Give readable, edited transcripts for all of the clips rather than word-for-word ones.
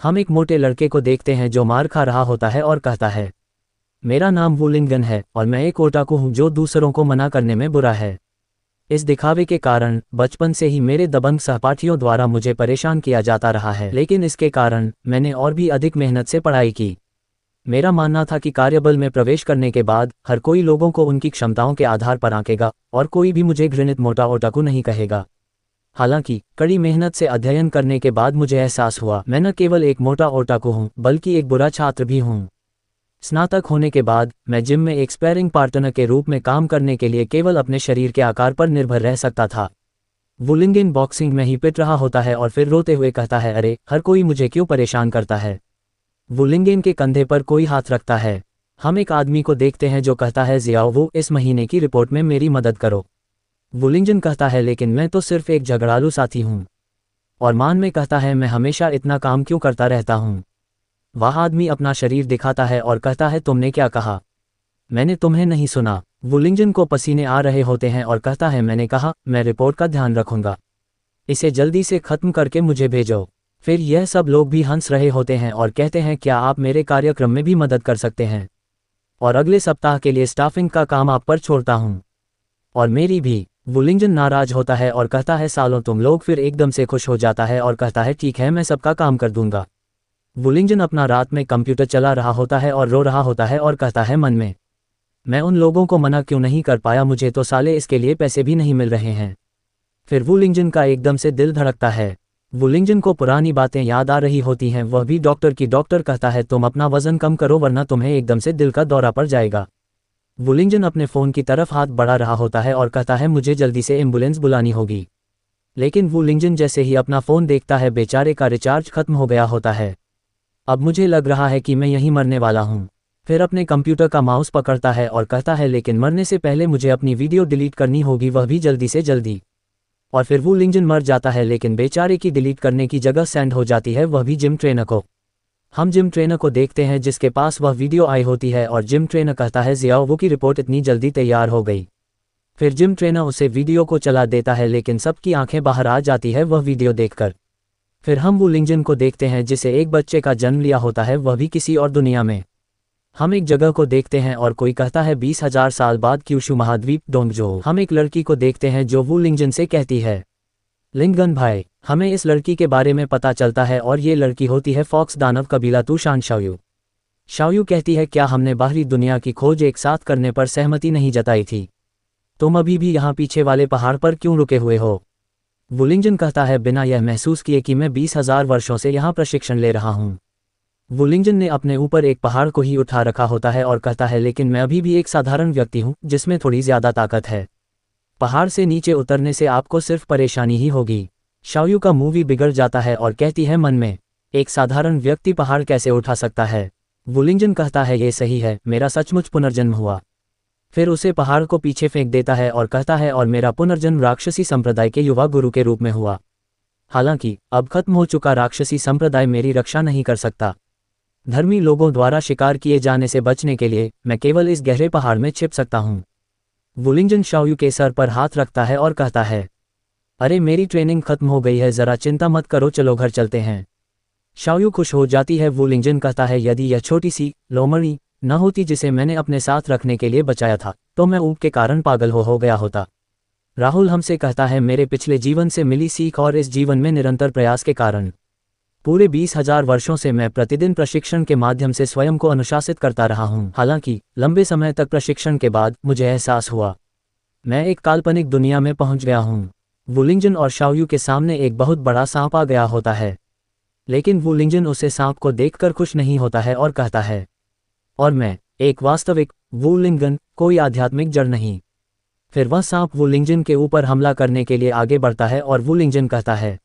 हम एक मोटे लड़के को देखते हैं जो मार खा रहा होता है और कहता है, मेरा नाम वुलिंगन है और मैं एक ओटाकू हूँ जो दूसरों को मना करने में बुरा है। इस दिखावे के कारण बचपन से ही मेरे दबंग सहपाठियों द्वारा मुझे परेशान किया जाता रहा है, लेकिन इसके कारण मैंने और भी अधिक मेहनत से पढ़ाई की। मेरा मानना था कि कार्यबल में प्रवेश करने के बाद हर कोई लोगों को उनकी क्षमताओं के आधार पर आंकेगा और कोई भी मुझे घृणित मोटा ओटाकू नहीं कहेगा। हालांकि कड़ी मेहनत से अध्ययन करने के बाद मुझे एहसास हुआ मैं न केवल एक मोटा ओटाकू हूँ बल्कि एक बुरा छात्र भी हूँ। स्नातक होने के बाद मैं जिम में एक स्पैरिंग पार्टनर के रूप में काम करने के लिए केवल अपने शरीर के आकार पर निर्भर रह सकता था। वुलिंगन बॉक्सिंग में ही पिट रहा होता है और फिर रोते हुए कहता है, अरे हर कोई मुझे क्यों परेशान करता है। वुलिंगन के कंधे पर कोई हाथ रखता है। हम एक आदमी को देखते हैं जो कहता है, जियाओ वो इस महीने की रिपोर्ट में मेरी मदद करो। वुलिंगन कहता है, लेकिन मैं तो सिर्फ एक झगड़ालू साथी हूँ। और मान में कहता है, मैं हमेशा इतना काम क्यों करता रहता हूँ। वह आदमी अपना शरीर दिखाता है और कहता है, तुमने क्या कहा? मैंने तुम्हें नहीं सुना। वुलिंगन को पसीने आ रहे होते हैं और कहता है, मैंने कहा मैं रिपोर्ट का ध्यान रखूंगा, इसे जल्दी से खत्म करके मुझे भेजो। फिर यह सब लोग भी हंस रहे होते हैं और कहते हैं, क्या आप मेरे कार्यक्रम में भी मदद कर सकते हैं? और अगले सप्ताह के लिए स्टाफिंग का काम आप पर छोड़ता हूँ। और मेरी भी। वुलिंगन नाराज होता है और कहता है, सालों तुम लोग। फिर एकदम से खुश हो जाता है और कहता है, ठीक है मैं सबका काम कर दूंगा। वुलिंगन अपना रात में कंप्यूटर चला रहा होता है और रो रहा होता है और कहता है मन में, मैं उन लोगों को मना क्यों नहीं कर पाया, मुझे तो साले इसके लिए पैसे भी नहीं मिल रहे हैं। फिर वुलिंगन का एकदम से दिल धड़कता है। वुलिंगन को पुरानी बातें याद आ रही होती हैं, वह भी डॉक्टर की। डॉक्टर कहता है, तुम अपना वजन कम करो वरना तुम्हें एकदम से दिल का दौरा पड़ जाएगा। वुलिंगन अपने फ़ोन की तरफ हाथ बढ़ा रहा होता है और कहता है, मुझे जल्दी से एम्बुलेंस बुलानी होगी। लेकिन वुलिंगन जैसे ही अपना फ़ोन देखता है, बेचारे का रिचार्ज खत्म हो गया होता है। अब मुझे लग रहा है कि मैं यहीं मरने वाला हूँ। फिर अपने कंप्यूटर का माउस पकड़ता है और कहता है, लेकिन मरने से पहले मुझे अपनी वीडियो डिलीट करनी होगी, वह भी जल्दी से जल्दी। और फिर वुलिंगन मर जाता है, लेकिन बेचारे की डिलीट करने की जगह सेंड हो जाती है, वह भी जिम ट्रेनर को। हम जिम ट्रेनर को देखते हैं जिसके पास वह वीडियो आई होती है और जिम ट्रेनर कहता है, जियाओ वो की रिपोर्ट इतनी जल्दी तैयार हो गई। फिर जिम ट्रेनर उसे वीडियो को चला देता है, लेकिन सबकी आंखें बाहर आ जाती है वह वीडियो देखकर। फिर हम वुलिंगन को देखते हैं जिसे एक बच्चे का जन्म लिया होता है, वह भी किसी और दुनिया में। हम एक जगह को देखते हैं और कोई कहता है 20,000 साल बाद क्यूशु महाद्वीप डोंगजो। हम एक लड़की को देखते हैं जो वुलिंगन से कहती है, लिंगन भाई। हमें इस लड़की के बारे में पता चलता है और ये लड़की होती है फॉक्स दानव कबीला तुशान शाओयू। शाओयू कहती है, क्या हमने बाहरी दुनिया की खोज एक साथ करने पर सहमति नहीं जताई थी? तुम अभी भी यहाँ पीछे वाले पहाड़ पर क्यों रुके हुए हो? वुलिंगन कहता है, बिना यह महसूस किए कि मैं 20,000 वर्षों से यहाँ प्रशिक्षण ले रहा हूँ। वुलिंगन ने अपने ऊपर एक पहाड़ को ही उठा रखा होता है और कहता है, लेकिन मैं अभी भी एक साधारण व्यक्ति हूँ जिसमें थोड़ी ज़्यादा ताकत है। पहाड़ से नीचे उतरने से आपको सिर्फ परेशानी ही होगी। शाओयू का मूवी बिगड़ जाता है और कहती है मन में, एक साधारण व्यक्ति पहाड़ कैसे उठा सकता है? वुलिंगन कहता है, ये सही है, मेरा सचमुच पुनर्जन्म हुआ। फिर उसे पहाड़ को पीछे फेंक देता है और कहता है, और मेरा पुनर्जन्म राक्षसी संप्रदाय के युवा गुरु के रूप में हुआ। हालांकि अब खत्म हो चुका राक्षसी संप्रदाय मेरी रक्षा नहीं कर सकता। धर्मी लोगों द्वारा शिकार किए जाने से बचने के लिए मैं केवल इस गहरे पहाड़ में छिप सकता हूँ। वुलिंगन शाओयू के सर पर हाथ रखता है और कहता है, अरे मेरी ट्रेनिंग खत्म हो गई है, जरा चिंता मत करो, चलो घर चलते हैं। शाओयू खुश हो जाती है। वुलिंगन कहता है, यदि यह छोटी सी लोमड़ी न होती जिसे मैंने अपने साथ रखने के लिए बचाया था, तो मैं ऊँट के कारण पागल हो गया होता। राहुल हमसे कहता है, मेरे पिछले जीवन से मिली सीख और इस जीवन में निरंतर प्रयास के कारण पूरे 20,000 वर्षों से मैं प्रतिदिन प्रशिक्षण के माध्यम से स्वयं को अनुशासित करता रहा हूँ। हालांकि लंबे समय तक प्रशिक्षण के बाद मुझे एहसास हुआ मैं एक काल्पनिक दुनिया में पहुँच गया हूँ। वुलिंगन और शाओयू के सामने एक बहुत बड़ा सांप आ गया होता है, लेकिन वुलिंगन उसे सांप को देखकर खुश नहीं होता है और कहता है, और मैं एक वास्तविक वुलिंगन, कोई आध्यात्मिक जड़ नहीं। फिर वह सांप वुलिंगन के ऊपर हमला करने के लिए आगे बढ़ता है और वुलिंगन कहता है,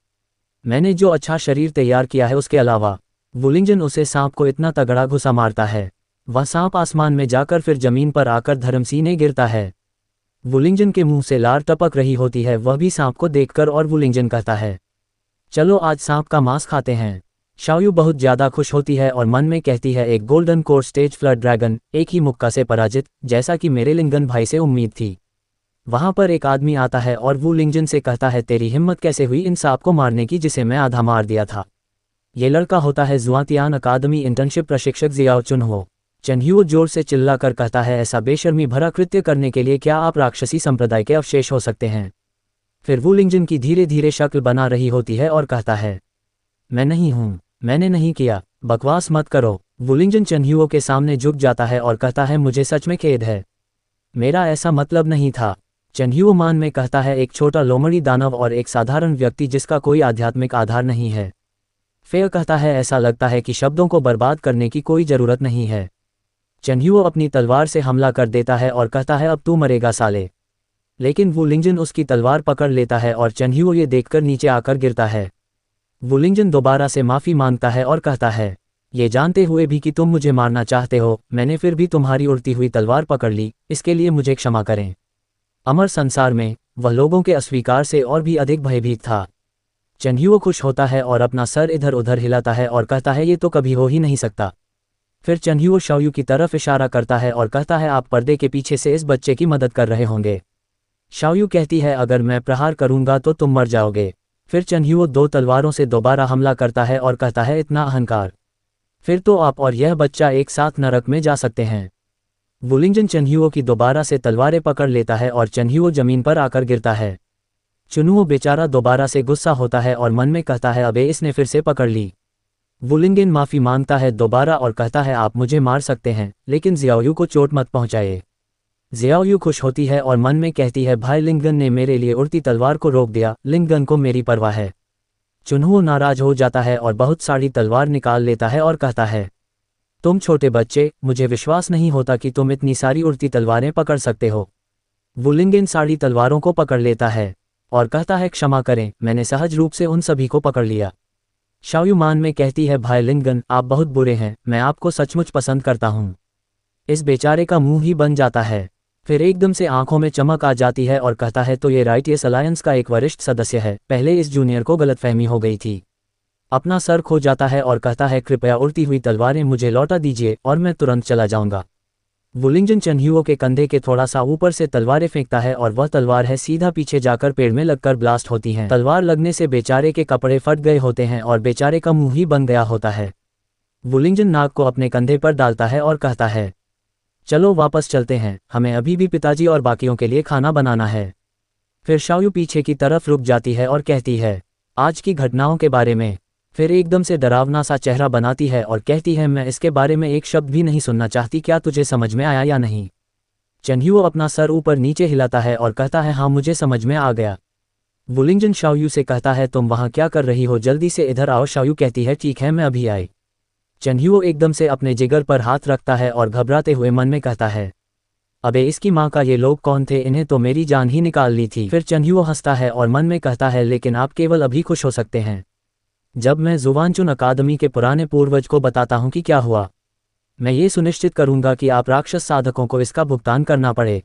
मैंने जो अच्छा शरीर तैयार किया है उसके अलावा। वुलिंगन उसे सांप को इतना तगड़ा घुसा मारता है, वह सांप आसमान में जाकर फिर जमीन पर आकर धर्मसीने गिरता है। वुलिंगन के मुंह से लार टपक रही होती है, वह भी सांप को देखकर, और वुलिंगन कहता है, चलो आज सांप का मांस खाते हैं। शाओयू बहुत ज़्यादा खुश होती है और मन में कहती है, एक golden core stage flood dragon, एक ही मुक्का से पराजित, जैसा कि मेरे लिंगन भाई से उम्मीद थी। वहां पर एक आदमी आता है और वुलिंगन से कहता है, तेरी हिम्मत कैसे हुई इन सांप को मारने की जिसे मैं आधा मार दिया था? ये लड़का होता है जुआतियान अकादमी इंटर्नशिप प्रशिक्षक जियाओ चुनहो। चनह्युओ जोर से चिल्लाकर कहता है, ऐसा बेशर्मी भरा कृत्य करने के लिए क्या आप राक्षसी संप्रदाय के अवशेष हो सकते हैं। फिर वू लिंगजन की धीरे धीरे शक्ल बना रही होती है और कहता है, मैं नहीं हूँ, मैंने नहीं किया, बकवास मत करो। वू लिंगजन चनह्युओ के सामने झुक जाता है और कहता है, मुझे सच में खेद है, मेरा ऐसा मतलब नहीं था। चनह्युओ मान में कहता है, एक छोटा लोमड़ी दानव और एक साधारण व्यक्ति जिसका कोई आध्यात्मिक आधार नहीं है। फेय कहता है, ऐसा लगता है कि शब्दों को बर्बाद करने की कोई जरूरत नहीं है। चनह्युओ अपनी तलवार से हमला कर देता है और कहता है, अब तू मरेगा साले। लेकिन वू लिंगजन उसकी तलवार पकड़ लेता है और चनह्युओ ये देखकर नीचे आकर गिरता है। वू लिंगजन दोबारा से माफ़ी मांगता है और कहता है, ये जानते हुए भी कि तुम मुझे मारना चाहते हो, मैंने फिर भी तुम्हारी उड़ती हुई तलवार पकड़ ली, इसके लिए मुझे क्षमा करें। अमर संसार में वह लोगों के अस्वीकार से और भी अधिक भयभीत था। चनह्युओ खुश होता है और अपना सर इधर उधर हिलाता है और कहता है, ये तो कभी हो ही नहीं सकता। फिर चनह्युओ शाओयू की तरफ इशारा करता है और कहता है, आप पर्दे के पीछे से इस बच्चे की मदद कर रहे होंगे। शाओयू कहती है, अगर मैं प्रहार करूंगा तो तुम मर जाओगे। फिर चनह्युओ 2 तलवारों से दोबारा हमला करता है और कहता है, इतना अहंकार, फिर तो आप और यह बच्चा एक साथ नरक में जा सकते हैं। वू लिंगजन चनह्युओ की दोबारा से तलवारें पकड़ लेता है और चनह्युओ जमीन पर आकर गिरता है। चुनुओ बेचारा दोबारा से गुस्सा होता है और मन में कहता है, अबे इसने फिर से पकड़ ली। वू लिंगजन माफ़ी मांगता है दोबारा और कहता है, आप मुझे मार सकते हैं, लेकिन जियाओयू को चोट मत पहुंचाए। जियाओयू खुश होती है और मन में कहती है, भाई लिंगगन ने मेरे लिए उड़ती तलवार को रोक दिया, लिंगगन को मेरी परवाह है। चुनहो नाराज हो जाता है और बहुत सारी तलवार निकाल लेता है और कहता है, तुम छोटे बच्चे, मुझे विश्वास नहीं होता कि तुम इतनी सारी उड़ती तलवारें पकड़ सकते हो। वू लिंगगन सारी तलवारों को पकड़ लेता है और कहता है, क्षमा करें, मैंने सहज रूप से उन सभी को पकड़ लिया। शाओयू मान में कहती है, भाई लिंगगन, आप बहुत बुरे हैं, मैं आपको सचमुच पसंद करता हूँ। इस बेचारे का मुंह ही बन जाता है। फिर एकदम से आंखों में चमक आ जाती है और कहता है, तो ये राइटियस अलायंस का एक वरिष्ठ सदस्य है, पहले इस जूनियर को गलतफहमी हो गई थी। अपना सर खो जाता है और कहता है, कृपया उड़ती हुई तलवारें मुझे लौटा दीजिए और मैं तुरंत चला जाऊंगा। वू लिंगजन चनह्युओ के कंधे के थोड़ा सा ऊपर से तलवारें फेंकता है और वह तलवार है सीधा पीछे जाकर पेड़ में लगकर ब्लास्ट होती हैं। तलवार लगने से बेचारे के कपड़े फट गए होते हैं और बेचारे का मुंह ही बन गया होता है। वू लिंगजन नाग को अपने कंधे पर डालता है और कहता है, चलो वापस चलते हैं, हमें अभी भी पिताजी और बाकियों के लिए खाना बनाना है। फिर शाओयू पीछे की तरफ रुक जाती है और कहती है, आज की घटनाओं के बारे में। फिर एकदम से डरावना सा चेहरा बनाती है और कहती है, मैं इसके बारे में एक शब्द भी नहीं सुनना चाहती, क्या तुझे समझ में आया या नहीं। चनह्युओ अपना सर ऊपर नीचे हिलाता है और कहता है, हाँ मुझे समझ में आ गया। वू लिंगजन शाओयू से कहता है, तुम वहाँ क्या कर रही हो, जल्दी से इधर आओ। शाओयू कहती है, ठीक है मैं अभी आई। चनह्युओ एकदम से अपने जिगर पर हाथ रखता है और घबराते हुए मन में कहता है, अबे इसकी माँ का ये लोग कौन थे, इन्हें तो मेरी जान ही निकाल ली थी। फिर चनह्युओ हंसता है और मन में कहता है, लेकिन आप केवल अभी खुश हो सकते हैं जब मैं जुवानचुन अकादमी के पुराने पूर्वज को बताता हूँ कि क्या हुआ। मैं ये सुनिश्चित करूंगा कि आप राक्षस साधकों को इसका भुगतान करना पड़े।